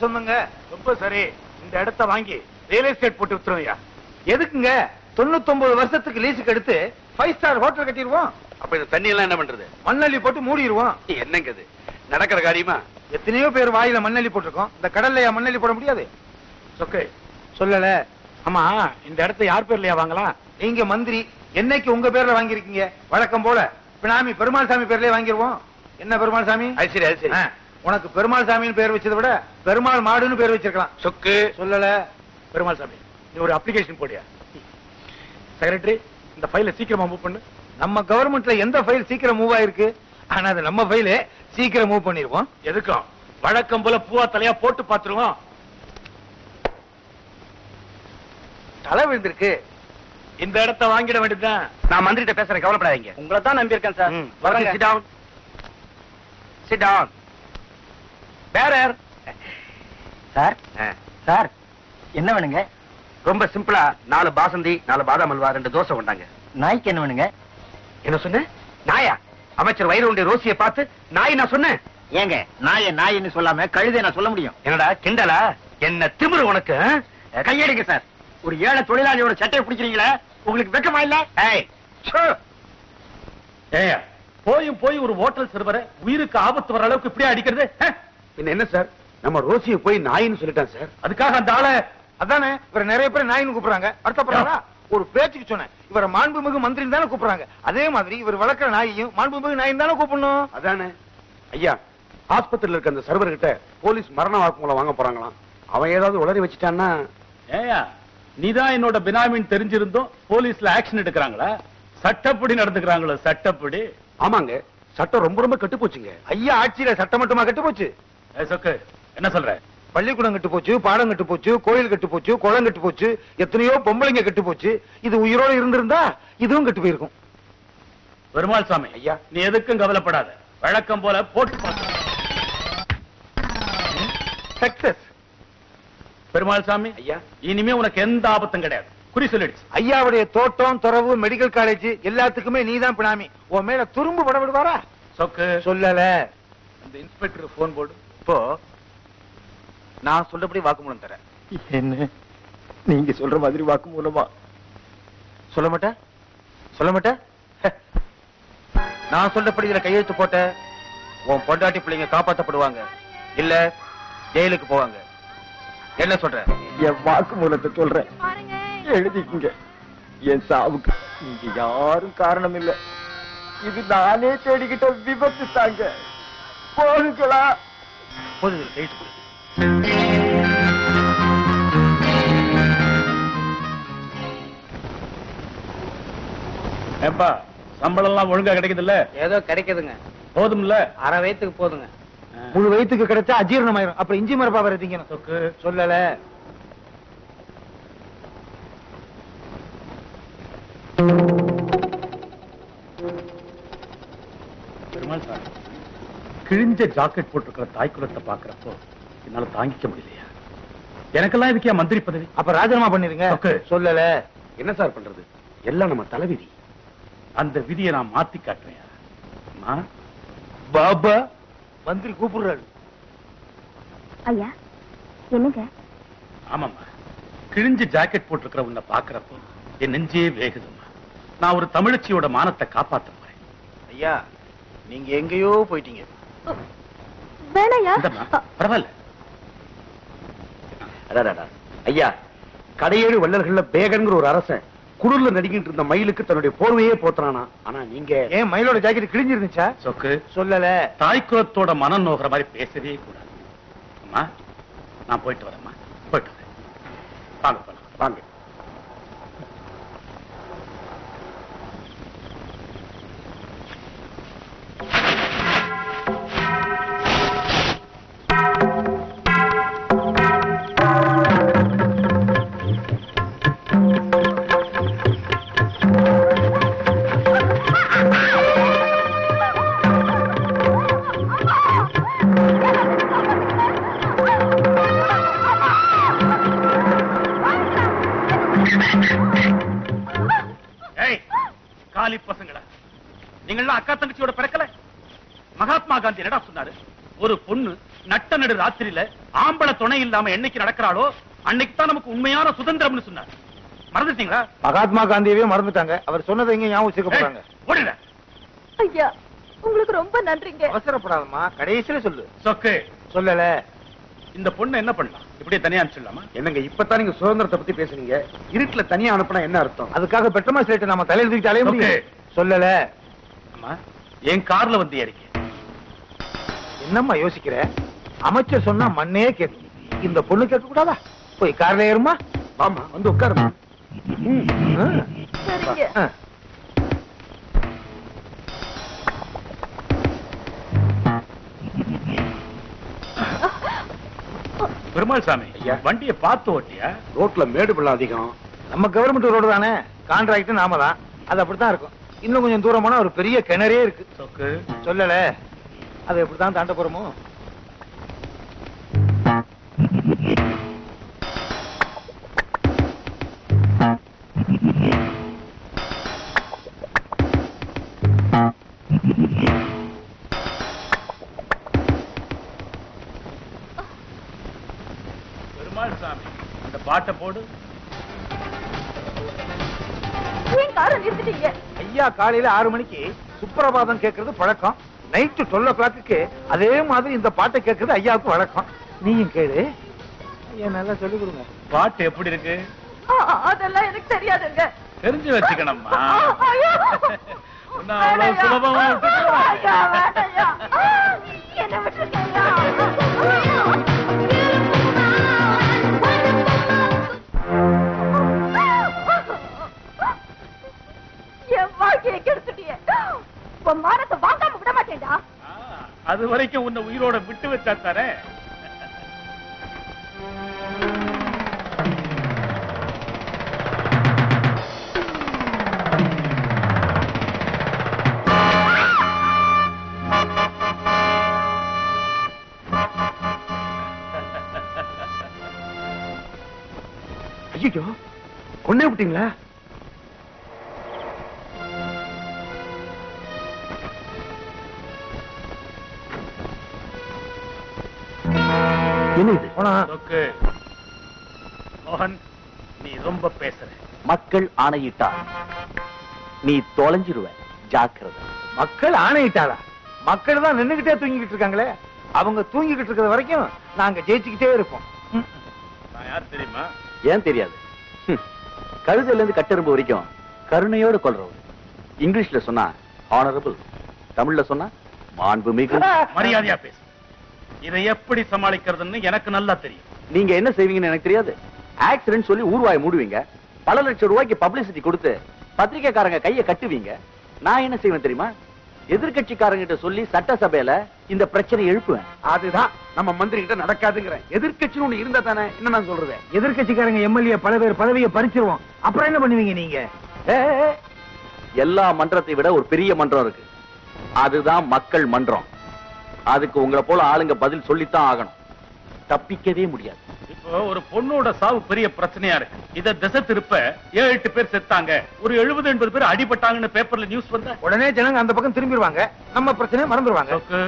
எனக்கு சொந்தங்க. ரொம்ப சரி, இந்த இடத்த வாங்கி ரியல் எஸ்டேட் போட்டு வித்துருவையா. எதுக்குங்க? 99 வருஷத்துக்கு லீஸுக்கு எடுத்து 5 ஸ்டார் ஹோட்டல் கட்டிடுவோம். அப்ப இந்த தண்ணி எல்லாம் என்ன பண்றது? மண்ணள்ளி போட்டு மூடிடுவோம். என்னங்க இது நடக்கிற காரியமா? எத்தனையோ பேர் வாயில மண்ணள்ளி போட்டிருக்கோம், இந்த கடல்லையா மண்ணள்ளி போட முடியாது? சொக்கு சொல்லல. ஆமா, இந்த இடத்த யார் பேர்லயா வாங்கலாம்? நீங்க மந்திரி, என்னைக்கு உங்க பேர்ல வாங்கிருக்கீங்க? வழக்கம் போல பினாமி பெருமாள் சாமி பேர்லயே வாங்கிடுவோம். என்ன பெருமாள் சாமி? அது சரி, அது சரி. உனக்கு பெருமாள் சாமின்னு பேர் வச்சதை விட பெருமாள் மாடுன்னு பேர் வச்சிருக்கலாம். சொக்கு சொல்லல. பெருமாள் சாமி, நீ ஒரு அப்ளிகேஷன் போடியா. செக்ரட்டரி, இந்த ஃபைலை சீக்கிரமா மூவ் பண்ணு. நம்ம கவர்மெண்ட்ல எந்த ஃபைல் சீக்கிரம் மூவ் ஆயிருக்கு? ஆனா அது நம்ம ஃபைலே சீக்கிரம் மூவ் பண்ணிருவோம். எதுக்கும் வழக்கம் போல பூவா தலையா போட்டு பாத்துருவோம். தலை விழுந்திருக்கு. இந்த இடத்தை வாங்கிட வேண்டியதுதான். நான் மந்திரிட்ட பேசுறேன், கவலைப்படாதீங்க. உங்களை தான் நம்பி இருக்கேன் சார். வரங்க. Sit down. Sit down. பேரர். சார் சார் என்ன வேணுங்க? ரொம்ப சிம்பிளா 4 பாசந்தி, 4 பாதாம் அல்வா, 2 தோசை கொண்டாங்க. நாய்க்கு என்ன வேணுங்க? என்ன சொன்ன? நாயா? அமைச்சர் வைரவுண்டி ரோசியை பார்த்து நாய் நான் சொன்னேன்? ஏங்க நாய நாயின்னு சொல்லாம கழுதை நான் சொல்ல முடியும்? என்னடா கிண்டலா? என்ன திமிரு உனக்கு? கையெடுங்க சார். ஒரு ஏழை தொழிலாளியோட சட்டையை பிடிக்கிறீங்களா? உங்களுக்கு வெக்கமா இல்ல? ஏய், போய் ஒரு ஹோட்டல் சர்வரை உயிருக்கு ஆபத்து வர அளவுக்கு இப்படியே அடிக்கிறது? என்ன சார், நம்ம ரோசியை போய் நாயின்னு சொல்லிட்டான் சார். அதுக்காக அந்த ஆளை அதானே இவரை நிறைய பேர் நாயின்னு கூப்பிடுறாங்க. வருத்தப்படுறாரா? ஒரு பேச்சுக்கு சொன்னேன், இவரை மாண்புமிகு மந்திரின்னு தானே கூப்பிடுறாங்க. அதே மாதிரி இவர் வளர்க்கிற நாயையும் மாண்புமிகு நாயின்னு தானே கூப்பிடணும். அதானே ஐயா, ஆஸ்பத்திரியில் இருக்க அந்த சர்வர் கிட்ட போலீஸ் மரண வாக்குமூலம் வாங்க போறாங்களாம். அவன் ஏதாவது உளறி வச்சுட்டான்னா? ஏயா, நீதான் என்னோட பினாமின்னு தெரிஞ்சிருந்தோம் போலீஸ்ல ஆக்ஷன் எடுக்கிறாங்களா? சட்டப்படி நடந்துக்கிறாங்களோ? சட்டப்படி. ஆமாங்க, சட்டம் ரொம்ப ரொம்ப கெட்டு போச்சுங்க. ஐயா ஆட்சியில சட்டம் மட்டுமா கெட்டு போச்சு? சொக்கு என்ன சொல்ற? பள்ளிக்கூடம் கெட்டு போச்சு, பாடம் கெட்டு போச்சு, கோயில் கெட்டு போச்சு, குளம் கெட்டு போச்சு, எத்தனையோ பொம்பளைங்க கெட்டு போச்சு. இது உயிரோட இருந்திருந்தா இதுவும் கெட்டு போயிருக்கும். பெருமாள் சாமி ஐயா, நீ எதுக்கும் கவலைப்படாத. வழக்கம் போல போட்டு சக்சஸ். பெருமாள் சாமி ஐயா, இனிமே உனக்கு எந்த ஆபத்தும் கிடையாது. குறி சொல்லிடுச்சு. ஐயாவுடைய தோட்டம், துறவு, மெடிக்கல் காலேஜ் எல்லாத்துக்குமே நீதான் பினாமி. உன் மேல துரும்பு பட விடுவாரா? சொக்கு சொல்லல. அந்த இன்ஸ்பெக்டர் போன் போடு. இப்போ நான் சொல்றபடி வாக்குமூலம் தரேன். என்ன நீங்க சொல்ற மாதிரி வாக்குமூலமா? சொல்ல மாட்டேன், சொல்ல மாட்டேன். நான் சொல்றபடி இதுல கையெழுத்து போட்ட உன் பொண்டாட்டி பிள்ளைங்க காப்பாற்றப்படுவாங்க, இல்ல ஜெயிலுக்கு போவாங்க. என்ன சொல்ற? என் வாக்குமூலத்தை சொல்றேன், எழுதிக்குங்க. என் சாவுக்கு நீங்க யாரும் காரணம் இல்ல. இது நானே தேடிக்கிட்ட விபத்து தாங்க. போகுங்களா? போது கையெழுத்து போடு. ஏப்பா, சம்பளம் எல்லாம் ஒழுங்கா கிடைக்குது இல்ல? ஏதோ கிடைக்குதுங்க. போதும் இல்ல? அரை வயிற்றுக்கு போதுங்க. முழு வயிற்றுக்கு கிடைச்சா அஜீரணமாயிரும். அப்புறம் இஞ்சி மரப்பா வரதீங்க. சொக்கு சொல்லல. பெருமாள் சார், கிழிஞ்ச ஜாக்கெட் போட்டிருக்கிற தாய்க்குலத்தை பாக்குறப்போ என்னால தாங்கிக்க முடியலையா? எனக்கெல்லாம் இதுக்கே மந்திரி பதவி. அப்ப ராஜினாமா பண்ணிருங்க. சொல்லல. என்ன சார் பண்றது? எல்லாம் நம்ம தலைவிதி. அந்த விதியை நான் மாத்தி காட்டுறேன். பாபா மந்திரி கூப்பிடுறாரு. ஐயா என்னங்க? ஆமாம்மா, கிழிஞ்ச ஜாக்கெட் போட்டிருக்கிற உன்னை பாக்குறப்போ என் நெஞ்சே வேகுதுமா. நான் ஒரு தமிழச்சியோட மானத்தை காப்பாத்த போறேன். ஐயா, நீங்க எங்கேயோ போயிட்டீங்க. வேணாயா? பரவாயில்ல. ஐயா, கடையேழு வள்ளல்கள்ல பேகன்கிற ஒரு அரசன் குளிர்ல நடிக்கிட்டு இருந்த மயிலுக்கு தன்னுடைய போர்வையே போத்துறானா. ஆனா நீங்க ஏன் மயிலோட ஜாக்கெட் கிழிஞ்சிருந்துச்சா? சொக்கு சொல்லல. தாய்க்குலத்தோட மனம் நோகிற மாதிரி பேசவே கூடாது. அம்மா, நான் போயிட்டு வரேம்மா. போயிட்டு வரேன். வாங்க போலாம். வாங்க. காலி பசங்களா, நீங்கள்லாம் அக்கா தங்கச்சியோட பிறக்கல? மகாத்மா காந்தி என்னடா சொன்னாரு? ஒரு பொண்ணு நட்ட நடு ராத்திரியில ஆம்பளை துணை இல்லாம என்னைக்கு நடக்கிறாளோ அன்னைக்கு தான் நமக்கு உண்மையான சுதந்திரம்னு சொன்னார். மறந்துட்டீங்களா? மகாத்மா காந்தியவே மறந்துட்டாங்க. அவர் சொன்னதை எங்க ஞாபகம் வச்சுக்க போறாங்க. ஓடுங்க. ஐயா உங்களுக்கு ரொம்ப நன்றிங்க. அவசரப்படாதம்மா, கடைசியில சொல்லு. சொக்கு சொல்லல. இந்த பொண்ணு என்ன பண்ணலாம்? இப்படியே தனியா அனுப்பிச்சிடலாமா? என்னங்க இப்பதான் நீங்க சுதந்திரத்தை பத்தி பேசுறீங்க. இருட்டுல தனியா அனுப்புனா என்ன அர்த்தம்? அதுக்காக பெட்ரோமா ஸ்லேட் நம்ம தலையில தூக்கிட்டு அலைய முடியும்? சொல்லல. அம்மா என் கார்ல வந்து ஏறிக்க. என்னம்மா யோசிக்கிற? அமைச்சர் சொன்னா மண்ணே கேட்கும். இந்த பொண்ணு கேட்க கூடாதா? போய் கார்ல ஏறுமா. வாமா வந்து உட்காருமா. சரிங்க. பெருமாள் சாமி, ஐயா. வண்டியை பார்த்து ஓட்டியா? ரோட்ல மேடு பள்ளம் அதிகம். நம்ம கவர்மெண்ட் ரோடு தானே, கான்ட்ராக்ட் நாம தான். அது அப்படித்தான் இருக்கும். இன்னும் கொஞ்சம் தூரம் போனா ஒரு பெரிய கிணறே இருக்கு. சொக்கு சொல்லல. அது எப்படித்தான் தாண்ட போறோமோ. பெருமாள் சாமி, அந்த பாட்டை போடு. ஏன் காரை நிறுத்திட்டீங்க? ஐயா காலையில 6 மணிக்கு சுப்பிரபாதம் கேட்கறது பழக்கம். நைட்டு 12 o'clock அதே மாதிரி இந்த பாட்டை கேட்கறது ஐயாவுக்கு வழக்கம். நீயும் கேளு. ஐயா நல்லா சொல்லி கொடுங்க. பாட்டு எப்படி இருக்கு? அதெல்லாம் எனக்கு தெரியாதுங்க. தெரிஞ்சு வச்சுக்கணும்மா. ஐயா. உன்னை அவ்வளவு சுலபமா விட்டுடுவா? ஐயா, வேண்டாம்யா. என்னை விட்டுருங்க ஐயா. என் வாழ்க்கையை கெடுத்துட்டியே. உன் மானத்தை வாங்காம விட மாட்டேன்டா. அது வரைக்கும் உன்னை உயிரோட விட்டு வச்சா தானே. ஐயோ கொண்டே விட்டீங்களா? என்ன இது? சொக்கு. மோகன், நீ ரொம்ப பேசுற. மக்கள் ஆணையிட்டா நீ தொலைஞ்சிருவ, ஜாக்கிரதை. மக்கள் ஆணையிட்டாரா? மக்கள் தான் நின்னுகிட்டே தூங்கிக்கிட்டு இருக்காங்களே. அவங்க தூங்கிக்கிட்டு இருக்கிற வரைக்கும் நாங்க ஜெயிச்சுக்கிட்டே இருப்போம். நான் யார் தெரியுமா? ஏன் தெரியாது? கழுதையில இருந்து கட்டெரும்பு வரைக்கும் கருணையோடு கொள்றவர். இங்கிலீஷ்ல சொன்னா ஆனரபிள், தமிழ்ல சொன்னா மாண்புமிகு. மரியாதையா பேசு. இதை எப்படி சமாளிக்கிறதுன்னு எனக்கு நல்லா தெரியும். நீங்க என்ன செய்வீங்கன்னு எனக்கு தெரியாது. ஆக்சிடென்ட் சொல்லி ஊர்வாய் மூடுவீங்க. பல லட்சம் ரூபாய்க்கு பப்ளிசிட்டி கொடுத்து பத்திரிகைக்காரங்க கையை கட்டுவீங்க. நான் என்ன செய்வேன் தெரியுமா? எதிர்கட்சிக்காரங்கிட்ட சொல்லி சட்டசபையில இந்த பிரச்சனை எழுப்புவேன். அதுதான் நம்ம மந்திரி கிட்ட நடக்காதுங்கிறேன். எதிர்கட்சின்னு ஒண்ணு இருந்தா தானே என்ன நான் சொல்றேன். எதிர்கட்சிக்காரங்க எம்எல்ஏ பல பேர் பதவியை பறிச்சிருவோம். அப்புறம் என்ன பண்ணுவீங்க நீங்க? எல்லா மன்றத்தை விட ஒரு பெரிய மன்றம் இருக்கு. அதுதான் மக்கள் மன்றம். அதுக்கு உங்களை போல ஆளுங்க பதில் சொல்லித்தான் ஆகணும். தப்பிக்கவே முடியாது. இப்போ ஒரு பொண்ணோட சாவு பெரிய பிரச்சனையா இருக்கு. இத திசை திருப்ப 7-8 பேர் செத்தாங்க, ஒரு 70-80 பேர் அடிபட்டாங்கன்னு பேப்பர்ல நியூஸ் வந்தா உடனே ஜனங்க அந்த பக்கம் திரும்பிடுவாங்க. நம்ம பிரச்சனையை மறந்துடுவாங்க. சொக்கு.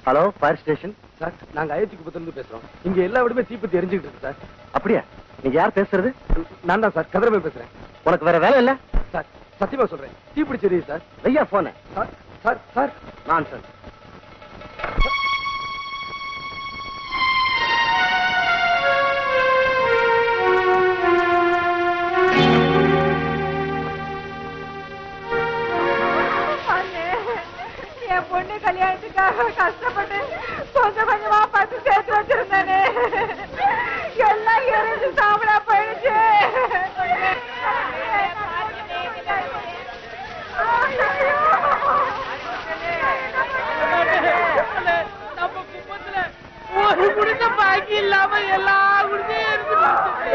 ஹலோ, ஃபயர் ஸ்டேஷன் சார், நாங்க அயோத்தி குப்பத்திலிருந்து பேசுறோம். இங்க எல்லா விடமே தீப்பத்தி எரிஞ்சுக்கிட்டு இருக்கு சார். அப்படியா? நீங்க யார் பேசுறது? நான் தான் சார், கதிரவே பேசுறேன். உனக்கு வேற வேலை இல்ல? சார் சத்தியமா சொல்றேன், தீப்பிடிச்சது சார். ஐயா போன சார் சார் சார் நான் சார். என் பொண்ணு கல்யாணத்துக்காக கஷ்டப்பட்டு கொஞ்சம் கொஞ்சமா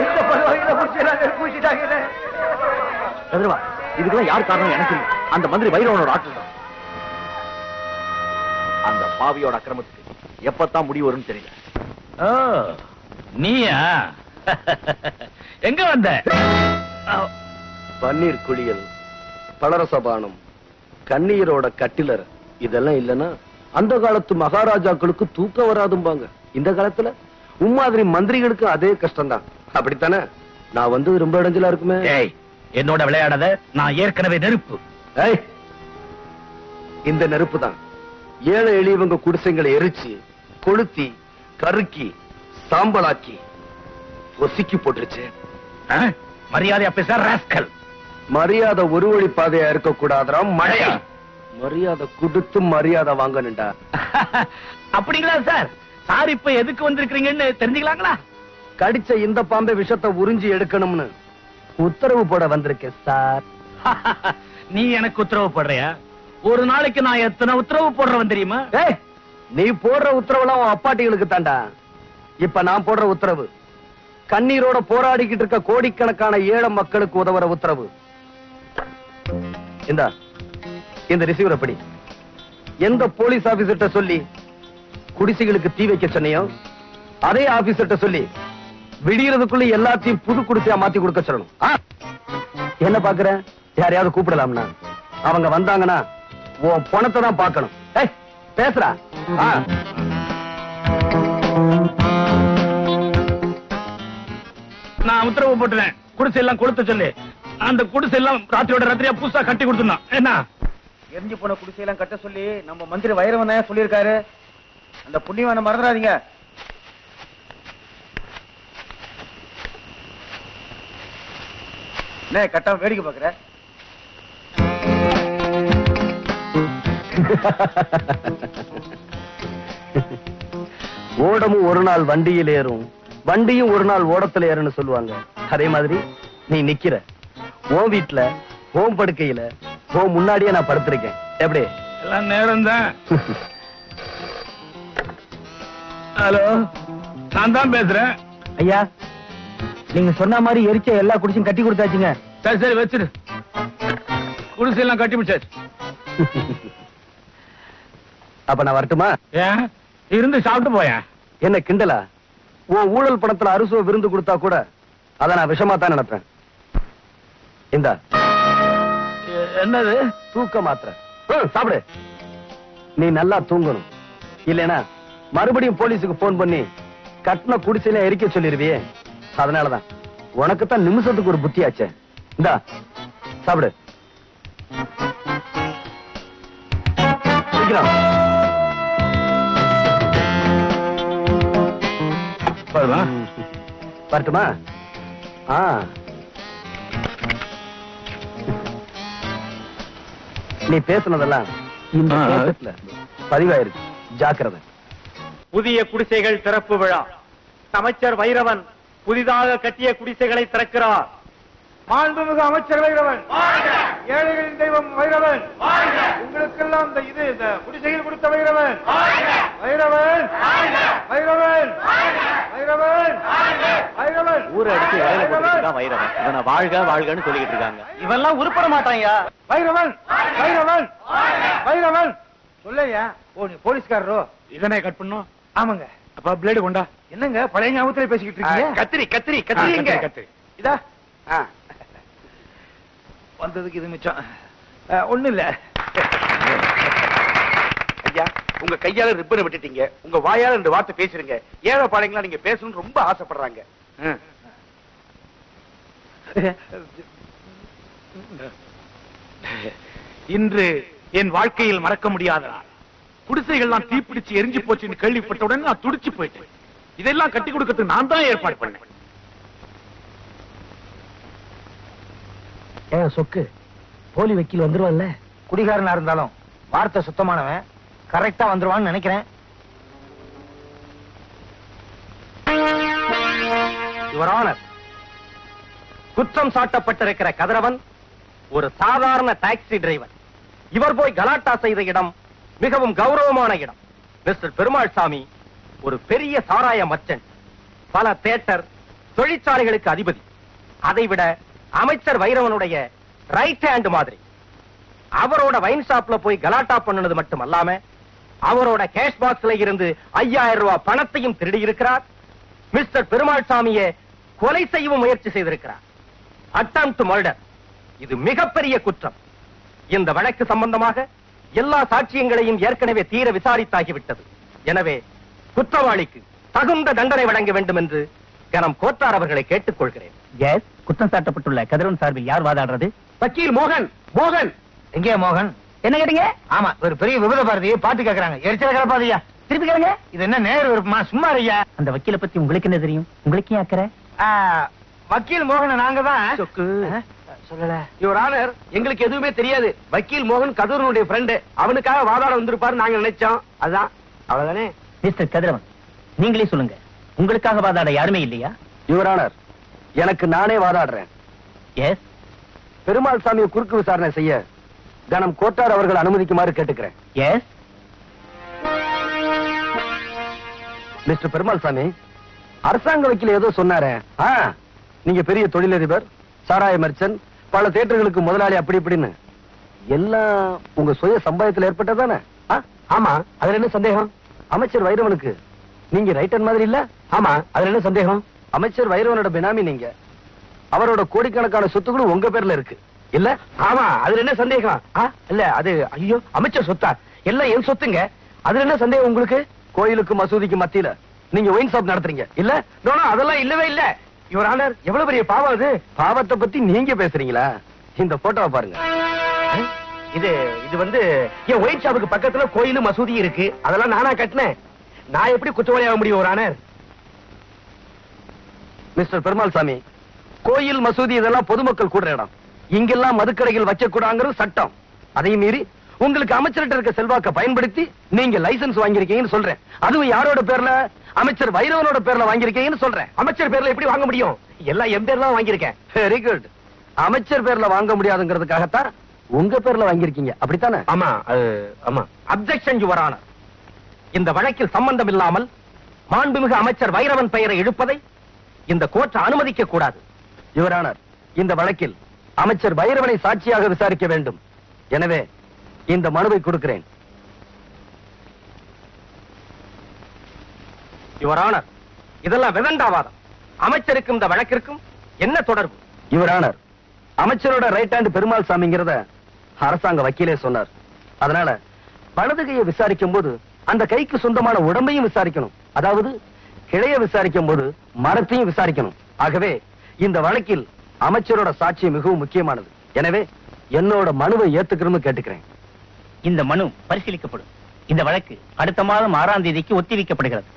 எந்த பரவாயில்ல பூசிட்டாங்க. கதிரவா, இதுக்கெல்லாம் யார் காரணம் எனக்கு இல்லை. அந்த மந்திரி வைரவனோட ஆட்கள் தான். அந்த பாவியோட அக்கிரமத்துக்கு எப்பத்தான் முடிவு வரும்னு தெரியல. நீயா எங்க வந்த? பன்னீர் குளியல், பலரசபானம், கண்ணீரோட கட்டிலர் இதெல்லாம் இல்லன்னா அந்த காலத்து மகாராஜாக்களுக்கு தூக்கம் வராதும்பாங்க. இந்த காலத்துல உம்மாதிரி மந்திரிகளுக்கு அதே கஷ்டம்தான். அப்படித்தானே? நான் வந்து ரொம்ப இடைஞ்சலா இருக்குமே. ஏய், என்னோட விளையாடாத. நான் ஏற்கனவே நெருப்பு. ஏய், இந்த நெருப்பு தான் ஏழை எளியவங்க குடிசைங்களை எரிச்சு கொளுத்தி கருக்கி சாம்பலாக்கி ஒசிக்கி போட்டுருச்சு. மரியாதையா பேச ராஸ்கல். மரியாதை ஒரு வழி பாதையா இருக்க கூடாதுரா மழையா. மரியாதை கொடுத்து மரியாதை வாங்கணும்டா. அப்படிங்களா சார்? சார் இப்ப எதுக்கு வந்திருக்கீங்கன்னு தெரிஞ்சுக்கலாங்களா? கடிச்ச இந்த பாம்பை விஷத்தை உறிஞ்சி எடுக்கணும்னு உத்தரவு போட வந்திருக்கேன் சார். நீ எனக்கு உத்தரவு போடுறியா? ஒரு நாளைக்கு நான் எத்தனை உத்தரவு போடுறவன் தெரியுமா? ஏய், நீ போடுற உத்தரவுலாம் உன் அப்பாட்டிகளுக்கு தாண்டா. இப்ப நான் போடுற உத்தரவு கண்ணீரோட போராடிக்கிட்டு இருக்க கோடிக்கணக்கான ஏழை மக்களுக்கு உதவுற உத்தரவு. இந்த ரிசீவர் அப்படி எந்த போலீஸ் ஆபீசர்ட்ட சொல்லி குடிசைகளுக்கு தீ வைக்க சொன்னியோ அதே ஆபீசர்ட்ட சொல்லி விடியறதுக்குள்ள எல்லாத்தையும் புது குடிசையா மாத்தி கொடுக்க சொல்லணும். என்ன பாக்குற? யாரையாவது கூப்பிடலாம்னா அவங்க வந்தாங்கன்னா உன் பணத்தை தான் பார்க்கணும். ஏய், பேசுறா. நான் உத்தரவு போட்டுறேன். குடிசை எல்லாம் கொளுத்த சொல்லி அந்த குடிசை எல்லாம் ராத்திரியோட ராத்திரியா புதுசா கட்டி கொடுத்துடணும். என்ன? எரிஞ்சு போன குடிசையெல்லாம் கட்ட சொல்லி நம்ம மந்திரி வைரவன் தான் சொல்லியிருக்காரு. அந்த புண்ணியவான மறந்துடாதீங்க. என்ன கட்டாம வேடிக்கை பாக்குற? ஓடமும் ஒரு நாள் வண்டியில் ஏறும், வண்டியும் ஒரு நாள் ஓடத்துல ஏறும்னு சொல்லுவாங்க. அதே மாதிரி நீ நிக்கிற உன் வீட்டுல உன் படுக்கையில உன் முன்னாடியே நான் படுத்திருக்கேன். எப்படி? எல்லாம் நேரம் தான். ஹலோ, நான் தான் பேசுறேன். ஐயா, நீங்க சொன்ன மாதிரி எரிச்ச எல்லா குடிசையும் கட்டி கொடுத்தாச்சுங்க. சரி சரி வச்சிரு. குடிசை எல்லாம் கட்டி முடிச்சாச்சு. அப்ப நான் வரட்டுமா? ஏன் இருந்து சாப்பிட்டு போயேன். என்ன கிண்டலா? உன் ஊழல் பணத்துல அறுசுவ விருந்து கொடுத்தா கூட அதை நான் விஷமா தான் நினைப்பேன். இந்தா என்னது? தூக்க மாத்திரை. சாப்பிடு. நீ நல்லா தூங்கணும். இல்லைனா மறுபடியும் போலீஸுக்கு போன் பண்ணி கட்டின குடிசையில எரிக்க சொல்லிருவியே. அதனாலதான் உனக்குத்தான் நிமிஷத்துக்கு ஒரு புத்தியாச்சே. இந்தா சாப்பிடு. சீக்கிரம். வரட்டுமா? நீ பேசுனதெல்லாம் இந்த கேசட்ல பதிவாயிருக்கு. ஜாக்கிரதை. புதிய குடிசைகள் திறப்பு விழா. அமைச்சர் வைரவன் புதிதாக கட்டிய குடிசைகளை திறக்கிறார். மாண்புமிகு அமைச்சர் வைரவன், ஏழைகளின் தெய்வம் வைரவன், உங்களுக்கெல்லாம் இந்த குடிசையில் கொடுத்த வைரவன், வைரவன், வைரவன், வைரவன், வைரவன். ஊரை அடிச்சு வேலை போட்டுதான் வைரவன். இவனை வாழ்க வாழ்கன்னு சொல்லிக்கிட்டு இருக்காங்க. இவெல்லாம் உருப்பட மாட்டாங்க. வைரவன், வைரவன், வைரவன் சொல்லையா? ஓ, நீ போலீஸ்காரரோ? இதனை கட் பண்ணும். ஆமாங்க. அப்ப பிளேடு கொண்டா. என்னங்க பழைய ஞாபகத்துல பேசிக்கிட்டு இருக்கீங்க? கத்திரி கத்திரி கத்திரி எங்க? கத்திரி இதா வந்ததுக்கு இது மிச்சம். ஒண்ணு இல்ல. ஐயா, உங்க கையால ரிப்பனை விட்டுட்டீங்க. உங்க வாயால 2 வார்த்தை பேசுறீங்க. ஏழை பாளையங்களா நீங்க பேசணும்னு ரொம்ப ஆசைப்படுறாங்க. இன்று என் வாழ்க்கையில் மறக்க முடியாத நாள். குடிசைகள்லாம் தீப்பிடிச்சு எரிஞ்சு போச்சுன்னு கேள்விப்பட்ட உடனே நான் துடிச்சு போயிட்டேன். இதெல்லாம் கட்டி கொடுக்கறதுக்கு நான் தான் ஏற்பாடு பண்ணேன். சொக்கு போலி வக்கீல் வந்துருவான்ல. குடிகாரனா இருந்தாலும் வார்த்தை சுத்தமானவன், கரெக்டா வந்துருவான்னு நினைக்கிறேன். யுவர் ஆனர், குற்றம் சாட்டப்பட்டிருக்கிற கதிரவன் ஒரு சாதாரண டாக்ஸி டிரைவர். இவர் போய் கலாட்டா செய்த இடம் மிகவும் கௌரவமான இடம். மிஸ்டர் பெருமாள் சாமி ஒரு பெரிய சாராய மர்ச்சன்ட். பல தியேட்டர், தொழிற்சாலைகளுக்கு அதிபதி. அதைவிட அமைச்சர் வைரவனுடைய ரைட் ஹேண்ட் மாதிரி. அவரோட வைன் ஷாப்ல போய் கலாட்டா பண்ணுனது மட்டும் அல்லாம அவரோட கேஷ் பாக்ஸ்ல இருந்து 5000 ரூபாய் பணத்தையும் திருடி இருக்கிறார். மிஸ்டர் பெருமாள் சாமியை கொலை செய்யவும் முயற்சி செய்திருக்கிறார். Attempt murder. இது மிகப்பெரிய குற்றம். இந்த வழக்கு சம்பந்தமாக எல்லா சாட்சியங்களையும் ஏற்கனவே தீர விசாரித்தாகிவிட்டது. எனவே குற்றவாளிக்கு தகுந்த தண்டனை வழங்க வேண்டும் என்று கனம் கோத்தார் அவர்களை கேட்டுக் கொள்கிறேன். எஸ், குற்றம் சாட்டப்பட்டுள்ள கதிரவன் சார்பில் யார் வாதாடுறது? வக்கீல் மோகன். மோகன் எங்கே மோகன்? என்ன கேட்டீங்க? ஆமா, ஒரு பெரிய விபத பாரதியை பாட்டு கேக்குறாங்க. எரிச்சல கலப்பாதையா. திருப்பி கேளுங்க. இது என்ன நேரு விருப்பமா? சும்மா ஐயா. அந்த வக்கீல பத்தி உங்களுக்கு என்ன தெரியும்? உங்களுக்கு ஏன் அக்கறை? வக்கீல் மோகனை நாங்க தான் சொல்லல. யுவர் ஆனர், எங்களுக்கு எதுவுமே தெரியாது. வக்கீல் மோகன் கதிரவனுடைய ஃப்ரெண்ட். அவனுக்காக வாதாட வந்திருப்பாரு நாங்க நினைச்சோம். அதான், அவ்வளவுதானே. மிஸ்டர் கதிரவன், நீங்களே சொல்லுங்க, உங்களுக்காக வாதாட யாருமே இல்லையா? யுவர் ஆனர், எனக்கு நானே வாதாடுறேன். எஸ். பெருமாள் சாமியை குறுக்கு விசாரணை செய்ய கனம் கோட்டார் அவர்கள் அனுமதிக்குமாறு கேட்டுக்கிறேன். எஸ். மிஸ்டர் பெருமாள் சாமி, அரசாங்க வக்கீல் ஏதோ சொன்னாரே. நீங்க பெரிய தொழிலதிபர், சாராய மர்ச்சன், பல தியேட்டர்களுக்கு முதலாளி, அப்படி இப்படின்னு. எல்லாம் உங்க சுய சம்பாயத்தில் ஏற்பட்டதானே? ஆமா, அதுல என்ன சந்தேகம்? அமைச்சர் வைரவனுக்கு நீங்க ரைட்டர் மாதிரி இல்ல? ஆமா, அதுல என்ன சந்தேகம்? அமைச்சர் வைரவனோட பினாமி நீங்க. அவரோட கோடிக்கணக்கான சொத்துக்களும் உங்க பேர்ல இருக்கு இல்ல? ஆமா, அதுல என்ன சந்தேகம்? இல்ல, அது ஐயோ அமைச்சர் சொத்தா? எல்லாம் என் சொத்துங்க. அதுல என்ன சந்தேகம் உங்களுக்கு? கோயிலுக்கு மசூதிக்கு மத்தியில நீங்க ஒயின் ஷாப் நடத்துறீங்க இல்ல? அதெல்லாம் இல்லவே இல்ல. யுவர் ஆனர், எவ்வளவு பெரிய பாவம் அது. பாவத்தை பத்தி நீங்க பேசுறீங்களா? இந்த போட்டோவை பாருங்க. இது வந்து என் ஒயின் ஷாப்புக்கு பக்கத்துல கோயிலும் மசூதி இருக்கு. அதெல்லாம் நானா கட்டினேன். நான் எப்படி குற்றவாளியாக முடியும் யுவர் ஆனர்? மிஸ்டர் பெருமாள் சாமி, கோயில் மசூதி இதெல்லாம் பொதுமக்கள் கூடுற இடம். இங்கெல்லாம் மதுக்கடைகள் வைக்கக்கூடாங்கிறது சட்டம். அதையும் மீறி உங்களுக்கு அமைச்சர்கிட்ட இருக்க செல்வாக்க பயன்படுத்தி நீங்க லைசன்ஸ் வாங்கியிருக்கீங்கன்னு சொல்றேன். அதுவும் யாரோட பேர்ல? அமைச்சர் வைரவனோட பேர்ல வாங்கியிருக்கீங்கன்னு சொல்றேன். அமைச்சர் பேர்ல எப்படி வாங்க முடியும்? எல்லாம் என் பேர்ல வாங்கியிருக்கேன். Very good. அமைச்சர் பேர்ல வாங்க முடியாதுங்கிறதுக்காகத்தான் உங்க பேர்ல வாங்கியிருக்கீங்க, அப்படித்தானே? ஆமா, ஆமா. Objection your honour. இந்த வழக்கில் சம்பந்தம் இல்லாமல் மாண்புமிகு அமைச்சர் வைரவன் பெயரை இழுப்பதை இந்த கோர்ட் அனுமதிக்க கூடாது. யுவர் ஆனர், இந்த வழக்கில் அமைச்சர் வைரவனை சாட்சியாக விசாரிக்க வேண்டும். எனவே இந்த மனுவை கொடுக்கிறேன். யுவர் ஆனர், இதெல்லாம் விதண்டாவாதம். அமைச்சருக்கும் இந்த வழக்கிற்கும் என்ன தொடர்பு? யுவர் ஆனர், அமைச்சரோட ரைட் ஹேண்ட் பெருமாள் சாமிங்கிறத அரசாங்க வக்கீலே சொன்னார். அதனால வலது கையை விசாரிக்கும் போது அந்த கைக்கு சொந்தமான உடம்பையும் விசாரிக்கணும். அதாவது கிளைய விசாரிக்கும் போது மரத்தையும் விசாரிக்கணும். ஆகவே இந்த வழக்கில் அமைச்சரோட சாட்சி மிகவும் முக்கியமானது. எனவே என்னோட மனுவை ஏத்துக்கணும்னு கேட்டுக்கிறேன். இந்த மனு பரிசீலிக்கப்படும். இந்த வழக்கு அடுத்த மாதம் 6ஆம் தேதிக்கு ஒத்திவைக்கப்படுகிறது.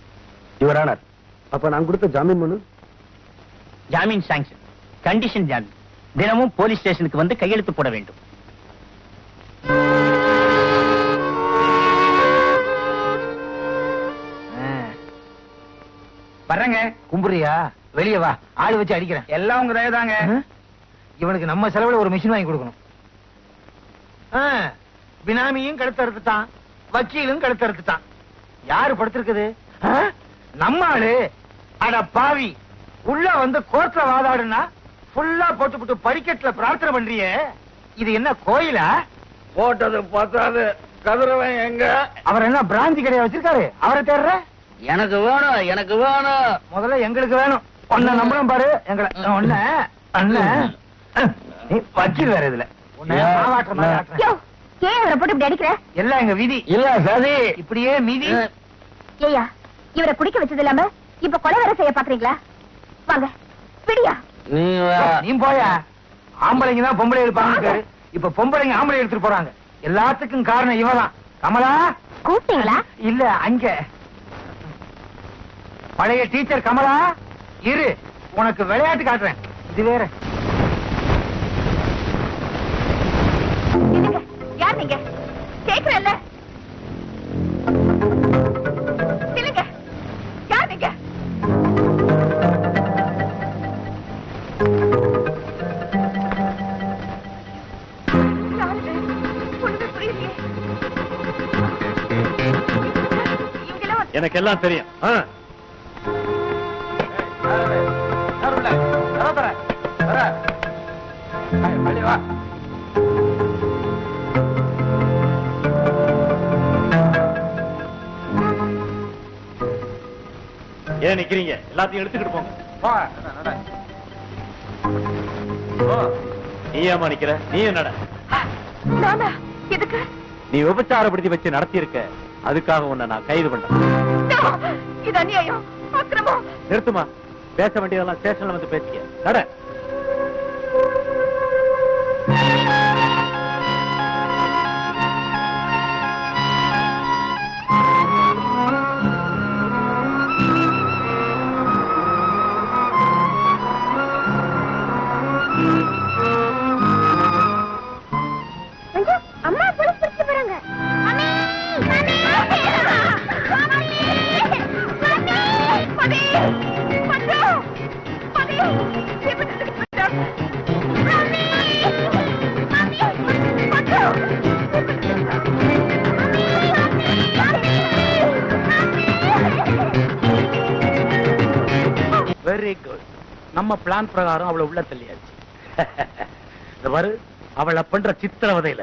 யுவர் ஆனர், அப்ப நான் கொடுத்த ஜாமீன் மனு? ஜாமீன் சாங்ஷன், கண்டிஷன் ஜாமீன். தினமும் போலீஸ் ஸ்டேஷனுக்கு வந்து கையெழுத்து போட வேண்டும். வர்றங்க. கும்புறியா? வெளியே வா, ஆள் வச்சு அடிக்கிறேன். எல்லாம் உங்க தயவுதாங்க. இவனுக்கு நம்ம செலவுல ஒரு மிஷின் வாங்கி கொடுக்கணும். பினாமியும் கழுத்தறுத்துட்டான், வக்கீலும் கழுத்தறுத்துட்டான். யாரு படுத்திருக்குது? நம்ம ஆளு. அட பாவி, உள்ள வந்து கோர்ட்ல வாதாடுனா ஃபுல்லா போட்டு படிக்கட்டுல பிரார்த்தனை பண்றியே. இது என்ன கோயிலா? போட்டது பத்தாது. கதிரவன் எங்க? அவர் என்ன பிராந்தி கடையா வச்சிருக்காரு? அவரை தேடுற? எனக்கு வேணும், எனக்கு வேணும். முதல்ல எங்களுக்கு வேணும். ஒன்ன நம்பணும் பாரு. எங்களை ஒன்ன அண்ணன் நீ வக்கீல் வேற இதுல ஏன் இவரை போட்டு இப்படி அடிக்கிற? எல்லாம் எங்க விதி இல்ல சரி. இப்படியே மீதி. ஏயா, இவரை குடிக்க வச்சது இல்லாம இப்ப கொலை வேற செய்ய பாக்குறீங்களா? வாங்க பிடியா. நீ போயா. ஆம்பளைங்க தான் பொம்பளை எடுப்பாங்க. இப்ப பொம்பளைங்க ஆம்பளை எடுத்துட்டு போறாங்க. எல்லாத்துக்கும் காரணம் இவதான். கமலா கூப்பிட்டீங்களா? இல்ல, அங்க பழைய டீச்சர் கமலா. இரு, உனக்கு விளையாட்டு காட்டுறேன். இது வேற. யார் நீங்க? கேக்குறல்ல? சொல்லுங்க, யார் நீங்க? எனக்கு எல்லாம் தெரியும். எல்லாத்தையும் எடுத்துக்கிட்டு போங்க. நீ ஏமா நிக்கிற? நீ என்னடா? நானா? எதுக்கு? நீ விபச்சாரப்படுத்தி வச்சு நடத்தி இருக்க, அதுக்காக உன்னை நான் கைது பண்றேன். இது அநியாயம், அக்கிரமம். நிறுத்துமா, பேச வேண்டியதெல்லாம் ஸ்டேஷன்ல வந்து பேசிக்க. நட. அம்மா போலீஸ் பிடிச்சு போறாங்க. Very good. நம்ம பிளான் பிரகாரம் அவளை உள்ள தள்ளியாச்சு. இந்த பாரு, அவளை பண்ற சித்திரவதையில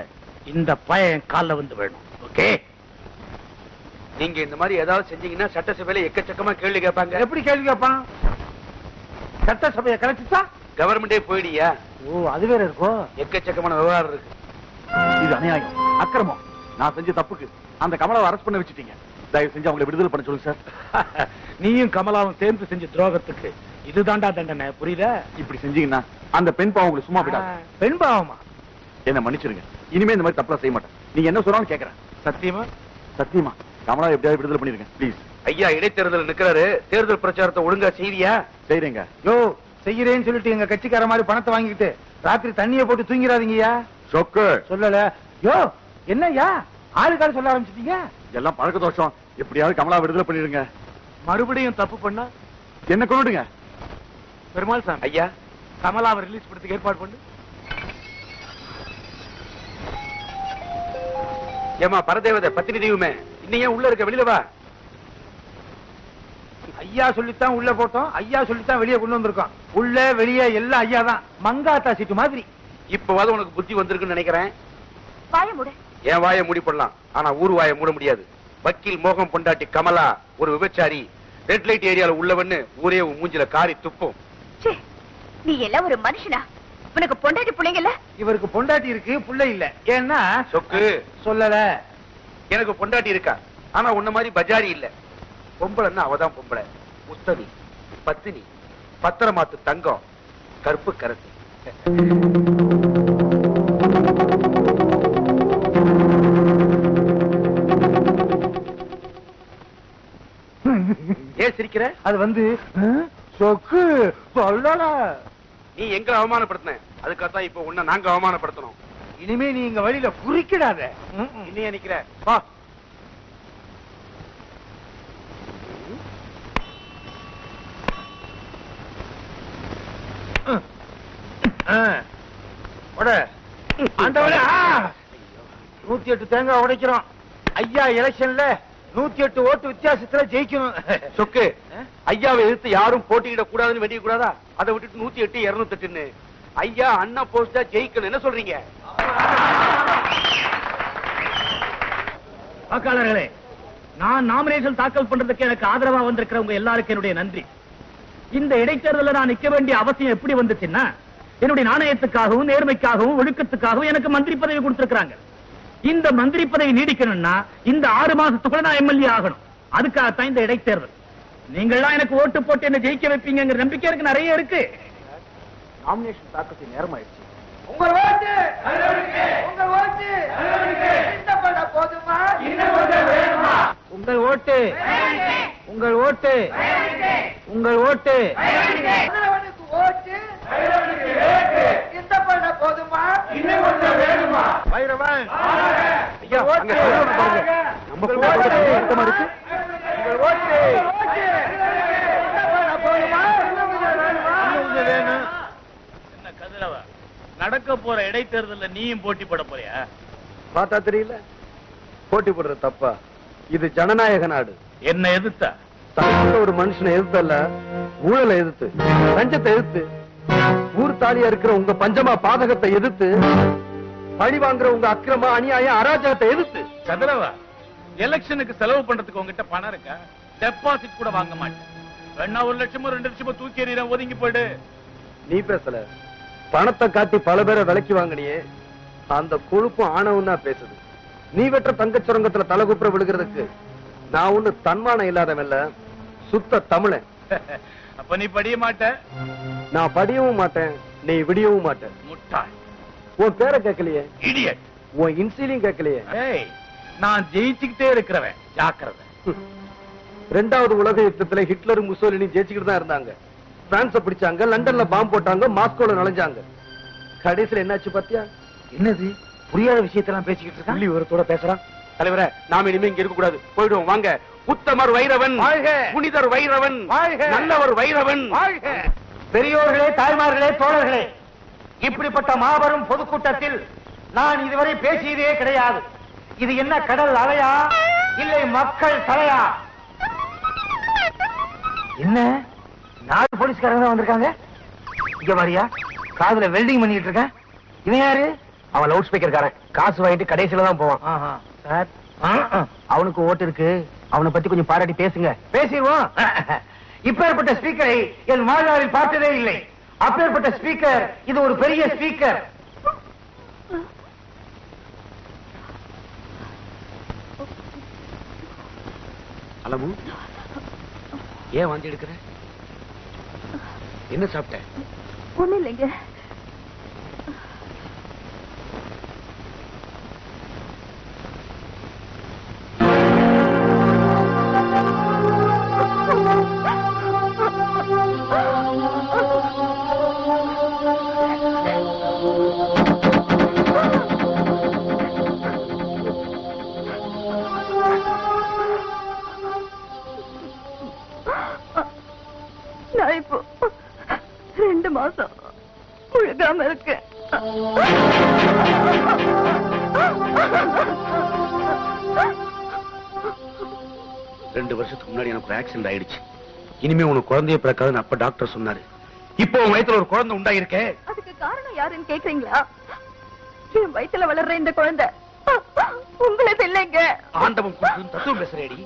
இந்த பையன் கால்ல வந்து வேணும். ஓகே? நீங்க இந்த மாதிரி ஏதாவது செஞ்சீங்கன்னா சட்டசபையில எக்கச்சக்கமா கேள்வி கேட்பாங்க. எப்படி கேள்வி கேட்பான்? சட்டசபையை கலைச்சுட்டா கவர்மெண்டே போயிடியா? ஓ, அது வேற இருக்கோ? எக்கச்சக்கமான விவகாரம் இருக்கு. இது அநியாயம், அக்கிரமம். நான் செஞ்ச தப்புக்கு அந்த கமலாவை அரெஸ்ட் பண்ண வச்சுட்டீங்க. தயவு செஞ்சு அவங்களை விடுதலை பண்ண சொல்லுங்க சார். நீயும் கமலாவும் சேர்ந்து செஞ்ச துரோகத்துக்கு இதுதான்டா தண்டனை, புரியுதா? இப்படி செஞ்சீங்கன்னா அந்த பெண் பாவம் உங்களுக்கு சும்மா விடாது. பெண் பாவமா? என்ன மன்னிச்சிருங்க, இனிமே இந்த மாதிரி தப்பெல்லாம் செய்ய மாட்டேன். நீங்க என்ன சொன்னாலும் கேட்கறேன். சத்தியமா? சத்தியமா. கமலா எப்படியாவது விடுதலை பண்ணிருங்க ப்ளீஸ். ஐயா இடைத்தேர்தல் நிக்கிறாரு, தேர்தல் பிரச்சாரத்தை ஒழுங்கா செய்தியா? செய்றீங்க. யோ, செய்யறேன்னு சொல்லிட்டு எங்க கட்சிக்கார மாதிரி பணத்தை வாங்கிட்டு ராத்திரி தண்ணியை போட்டு தூங்கிறாதீங்கய்யா. சொக்கு சொல்லல. யோ, என்னய்யா ஆளுக்காரு சொல்ல ஆரம்பிச்சிட்டீங்க? எல்லாம் பழக்க தோஷம். எப்படியாவது கமலா விடுதலை பண்ணிருங்க. மறுபடியும் தப்பு பண்ணா என்ன கொண்டுடுங்க. பெருமாள் சாமி, ஐயா கமலாவை ரிலீஸ் பண்றதுக்கு ஏற்பாடு பண்ணு. ஏமா பரதேவதை பத்தினி தெய்வமே, இன்னையே உள்ள இருக்க, வெளியில வா. ஐயா சொல்லித்தான் உள்ள போட்டோம், ஐயா சொல்லித்தான் வெளியே கொண்டு வந்திருக்கோம். உள்ள வெளியே எல்லாம் ஐயா தான், மங்காத்தா சீட்டு மாதிரி. இப்பவாது உனக்கு புத்தி வந்திருக்குன்னு நினைக்கிறேன். வாய மூடு. என் வாயை மூடி போடலாம், ஆனா ஊர் வாயை மூட முடியாது. வக்கீல் மோகம் பொண்டாட்டி கமலா ஒரு விபச்சாரி. ரெட் லைட் ஏரியால உள்ளவன்னு ஊரே உன் மூஞ்சில காரி துப்பும். ச்சே, நீ எல்லாம் ஒரு மனுஷனா? உனக்கு பொண்டாட்டி பிள்ளைங்கல்ல? இவருக்கு பொண்டாட்டி இருக்கு, புள்ள இல்ல. ஏன்னா சொக்கு சொல்லல. எனக்கு பொண்டாட்டி இருக்கா, ஆனா உன்ன மாதிரி பஜாரி இல்ல. பொம்பளைன்னா அவதான் பொம்பளை. உஸ்தனி, பத்தினி, பத்திரமாத்து தங்கம், கருப்பு கரசி. ஏன் சிரிக்கிற? அது வந்து சொக்கு சொல்லல. நீ எங்களை அவமானப்படுத்தின, அதுக்காகத்தான் இப்ப உன்னை நாங்க அவமானப்படுத்தணும். இனிமே நீ இங்க வழியில குறுக்கிடாத. இன்னையே நிக்கிற வா. ஆண்டவனே, 108 தேங்காய் உடைக்கிறோம். ஐயா எலெக்ஷன்ல 108 ஓட்டு வித்தியாசத்துல ஜெயிக்கணும். சொக்கு, ஐயாவை எதிர்த்து யாரும் போட்டியிட கூடாதுன்னு வேண்டிய கூடாதா? அதை விட்டுட்டு 108 208ன்னு ஐயா அண்ணா போஸ்டா ஜெயிக்கணும். என்ன சொல்றீங்க? வாக்காளர்களே, நான் நாமினேஷன் தாக்கல் பண்றதுக்கு எனக்கு ஆதரவா வந்திருக்கிறவங்க எல்லாருக்கும் என்னுடைய நன்றி. இந்த இடைத்தேர்தலில் நான் நிக்க வேண்டிய அவசியம் எப்படி வந்துச்சுன்னா, என்னுடைய நாணயத்துக்காகவும் நேர்மைக்காகவும் ஒழுக்கத்துக்காகவும் எனக்கு மந்திரி பதவி கொடுத்திருக்காங்க. இந்த மந்திரி பதவி நீடிக்கணும்னா இந்த 6 மாசத்துக்குள்ள நான் எம்எல்ஏ ஆகணும். அதுக்காகத்தான் இந்த இடைத்தேர்தல். நீங்கள்லாம் எனக்கு ஓட்டு போட்டு என்ன ஜெயிக்க வைப்பீங்கிற நம்பிக்கை எனக்கு நிறைய இருக்கு. நாமினேஷன் தாக்கல் நேரமாயிடுச்சு. உங்கள் ஓட்டு, உங்கள் ஓட்டு இஷ்டப்பட போதுமா? உங்கள் ஓட்டு, உங்கள் ஓட்டு, உங்கள் ஓட்டு இஷ்டப்பட போதுமா? வைரவன், ஐயா, அங்க கதவை பாருங்க. நம்ம கூட பக்கத்துல கூட்டமா இருக்கு. உங்கள் ஓட்டு இஷ்டப்பட போதுமா? வேணும். என்ன கதிரவ, நடக்க போற இடைத்தேர்தலில் நீயும் போட்டி போட போறியா? பார்த்தா தெரியல, போட்டி போடுற தப்பா? இது ஜனநாயக நாடு. என்ன எதிர்த்தா? தனிப்பட்ட ஒரு மனுஷனை எதிர்த்தல்ல, ஊழலை எதிர்த்து, லஞ்சத்தை எதிர்த்து, ஊர் தாலியா இருக்கிற உங்க பஞ்சமா பாதகத்தை எதிர்த்து, பழி வாங்குற உங்க அக்கிரம அநியாயம் அராஜகத்தை எதிர்த்து. கதிரவ, எலெக்ஷனுக்கு செலவு பண்றதுக்கு உங்ககிட்ட பணம் இருக்கா? டெபாசிட் கூட வாங்க மாட்டேன். வேணா 1 லட்சமோ 2 லட்சமோ தூக்கி எறியறேன், ஒதுங்கி போயிடு. நீ பேசல, பணத்தை காட்டி பல பேரை விலைக்கு வாங்கினியே, அந்த கொழுப்பும் ஆணவம் தான் பேசுது. நீ வெற்ற தங்கச் சுரங்கத்துல தலைகுப்புற விழுகிறதுக்கு நான் ஒண்ணு தன்மானம் இல்லாதவன் இல்ல, சுத்த தமிழன். அப்ப நீ படிய மாட்ட. நான் படியவும் மாட்டேன், நீ விடியவும் மாட்டேன். முட்டாள். உன் பேரை கேட்கலையே, இடியட். உன் இன்சிலையும் கேட்கலையே. ஏய், நான் ஜெயிச்சுக்கிட்டே இருக்கிறவன், ஜாக்கிரதை. 2வது உலக யுத்தத்துல ஹிட்லரும் முசோலினி ஜெயிச்சுக்கிட்டு தான் இருந்தாங்க. பிரான்ஸ பிடிச்சாங்க, லண்டன்ல பாம்பு போட்டாங்க, மாஸ்கோல நுழைஞ்சாங்க. கடைசியில என்னாச்சு பாத்தியா? என்னது புரியாத விஷயத்தெல்லாம் பேசிக்கிட்டு இருக்கான். புள்ளி விவரத்தோட பேசுறான். தலைவரே, நாம இனிமே இங்க இருக்க கூடாது, போயிடுவோம் வாங்க. உத்தமர் வைரவன் வாழ்க, புனிதர் வைரவன் வாழ்க, நல்லவர் வைரவன் வாழ்க. பெரியோர்களே, தாய்மார்களே, தோழர்களே, இப்படிப்பட்ட மாபெரும் பொதுக்கூட்டத்தில் நான் இதுவரை பேசியதே கிடையாது. இது என்ன கடல் அலையா இல்லை மக்கள் தலையா? என்ன 4 போலீஸ்காரங்க தான் வந்திருக்காங்க. இங்க வரியா, காதுல வெல்டிங் பண்ணிட்டு இருக்கேன். இவன் யாரு? அவன் லவுட் ஸ்பீக்கர் காரன், காசு வாங்கிட்டு கடைசியில தான் போவான். சார், அவனுக்கு ஓட்டு இருக்கு, அவனை பத்தி கொஞ்சம் பாராட்டி பேசுங்க. பேசிடுவோம். இப்பேற்பட்ட ஸ்பீக்கரை என் வாழ்நாளில் பார்த்ததே இல்லை. அப்பேற்பட்ட ஸ்பீக்கர், இது ஒரு பெரிய ஸ்பீக்கர். அலமு, ஏன் வாந்தி எடுக்கிற? என்ன சாப்பிட்ட? ஒண்ணு இல்லைங்க. நான் இப்போ 2 மாசம் முழுகாம இருக்கேன். 2 வருஷத்துக்கு முன்னாடி எனக்கு ஒரு ஆக்சிடென்ட் ஆயிடுச்சு. இனிமே உனக்கு குழந்தைய பிறக்காதுன்னு அப்ப டாக்டர் சொன்னாரு. இப்போ உன் வயித்துல ஒரு குழந்தை உண்டாயிருக்கே. அதுக்கு காரணம் யாருன்னு கேக்குறீங்களா? என் வயித்துல வளர்ற இந்த குழந்தை உங்களுக்கு இல்லைங்க. ஆண்டவன் கொடுத்து தத்துவம் பேசுறேடி.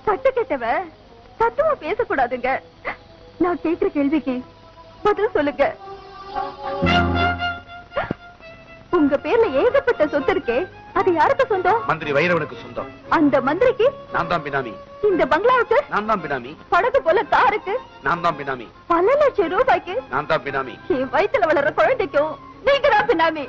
தட்டு கேட்டவ தத்துவம் பேசக்கூடாதுங்க. நான் கேக்குற கேள்விக்கு பதில் சொல்லுங்க. உங்க பேர்ல ஏகப்பட்ட சொத்து இருக்கே, அது யாருக்கு சொந்தம்? மந்திரி வைரவனுக்கு சொந்தம். அந்த மந்திரிக்கு நான் தான் பினாமி. இந்த பங்களாவுக்கு நான் தான் பினாமி. படகு போல காருக்கு நான் தான் பினாமி. பல லட்சம் ரூபாய்க்கு நான் தான் பினாமி. என் வயித்துல வளர்ற குழந்தைக்கும் நீங்க தான் பினாமி.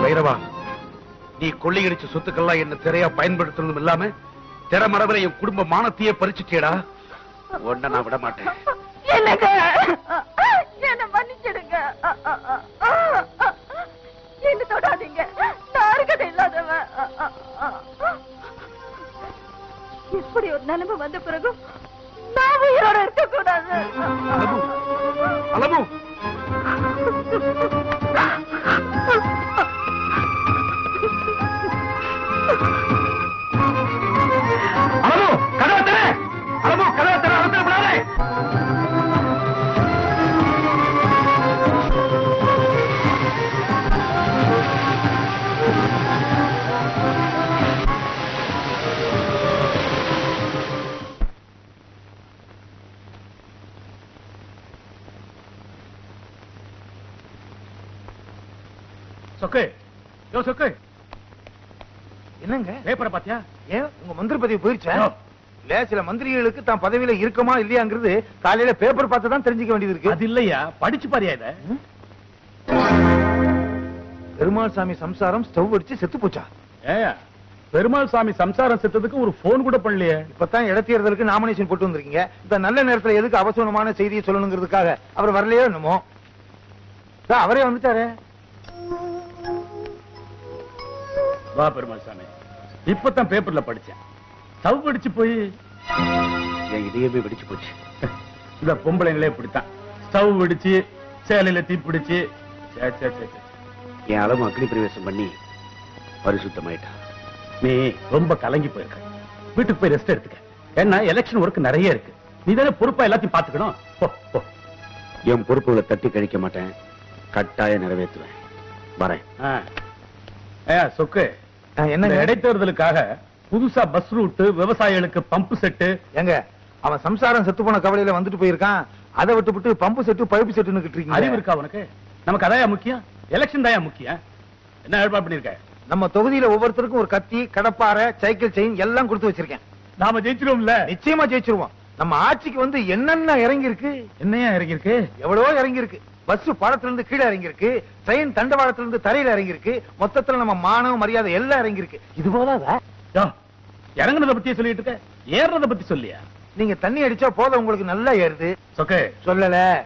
வைரவா, நீ கொள்ளையடிச்ச சொத்துக்கெல்லாம் என்ன திரையா பயன்படுத்துறதும் இல்லாம திறமரவரை என் குடும்ப மானத்தையே பறிச்சுட்டேடா. ஒன்ன நான் விட மாட்டேன். என்ன மன்னிச்சிடுங்க. என்ன தொடாதீங்க, நான் அருகதை இல்லாதவன். இப்படி ஒரு நிலைமை வந்த பிறகு நான் உயிரோட இருக்க கூடாது. அலமு, அலமு, கதவை தர. அலமு, கதவை தர. அவசரப்படாதே. சொக்கு, யோ சொக்கு, என்னங்க பேப்பரை பாத்தியா? ஏன் உங்க மந்திரி பதவி போயிருச்சா? யோ. இல்ல, சில மந்திரிகளுக்கு தான் பதவியில இருக்கமா இல்லையாங்கிறது காலையில பேப்பர் பார்த்து தான் தெரிஞ்சுக்க வேண்டியது இருக்கு. அது இல்லையா, படிச்சு பாரியா இத? பெருமாள் சாமி சம்சாரம் ஸ்டவ் அடிச்சு செத்து போச்சா? ஏயா, பெருமாள் சாமி சம்சாரம் செத்ததுக்கு ஒரு போன் கூட பண்ணலையே. இப்பதான் இடத்தேர்தலுக்கு நாமினேஷன் போட்டு வந்திருக்கீங்க. இந்த நல்ல நேரத்துல எதுக்கு அவசரமான செய்தியை சொல்லணுங்கிறதுக்காக அவர் வரலையோ என்னமோ. அவரே வந்துட்டாரு. வா பெருமாள் சாமி, இப்பதான் பேப்பர்ல படிச்சேன். சவ் அடிச்சு போய் என் இதயமே வெடிச்சு போச்சு. இந்த பொம்பளைங்களே இப்படித்தான், ஸ்டவ் வெடிச்சு சேலையில தீப்பிடிச்சு. என் அளவு அக்னி பிரவேசம் பண்ணி பரிசுத்தமாயிட்டான். நீ ரொம்ப கலங்கி போயிருக்க, வீட்டுக்கு போய் ரெஸ்ட் எடுத்துக்க. ஏன்னா எலெக்ஷன் ஒர்க் நிறைய இருக்கு, நீ தானே பொறுப்பா எல்லாத்தையும் பாத்துக்கணும். போ போ. என் பொறுப்புகளை தட்டி கழிக்க மாட்டேன், கட்டாயம் நிறைவேற்றுவேன். வரேன். சொக்கு, என்ன இந்த இடைத்தேர்தலுக்காக புதுசா பஸ் ரூட், விவசாயிகளுக்கு பம்பு செட்டு. எங்க அவன் சம்சாரம் செத்து போன கவலையில வந்துட்டு போயிருக்கான். அதை விட்டு பம்பு செட்டு பழுப்பு செட்டுன்னு இருக்கீங்க. அறிவு இருக்கா உனக்கு? நமக்கு அதாயா முக்கியம்? எலெக்ஷன் தாயா முக்கியம். என்ன ஏற்பாடு பண்ணிருக்க? நம்ம தொகுதியில ஒவ்வொருத்தருக்கும் ஒரு கத்தி, கடப்பாரை, சைக்கிள் செயின் எல்லாம் கொடுத்து வச்சிருக்கேன். நாம ஜெயிச்சிருவோம்ல? நிச்சயமா ஜெயிச்சிருவோம். நம்ம ஆட்சிக்கு வந்து என்னென்ன இறங்கி இருக்கு, என்னையா இறங்கி இருக்கு? எவ்வளவோ இறங்கி இருக்கு. பஸ் பாலத்துல இருந்து கீழே இறங்கி இருக்கு, ட்ரெயின் தண்டவாளத்துல இருந்து தரையில இறங்கி இருக்கு. மொத்தத்துல நம்ம மானவ மரியாதை எல்லாம் இறங்கி இருக்கு. இது போதாதா? இறங்குனத பத்தியே சொல்லிட்டு இருக்க, ஏறத பத்தி சொல்லியா? நீங்க தண்ணி அடிச்சா போதும், உங்களுக்கு நல்லா ஏறுது. சொக்கு சொல்லல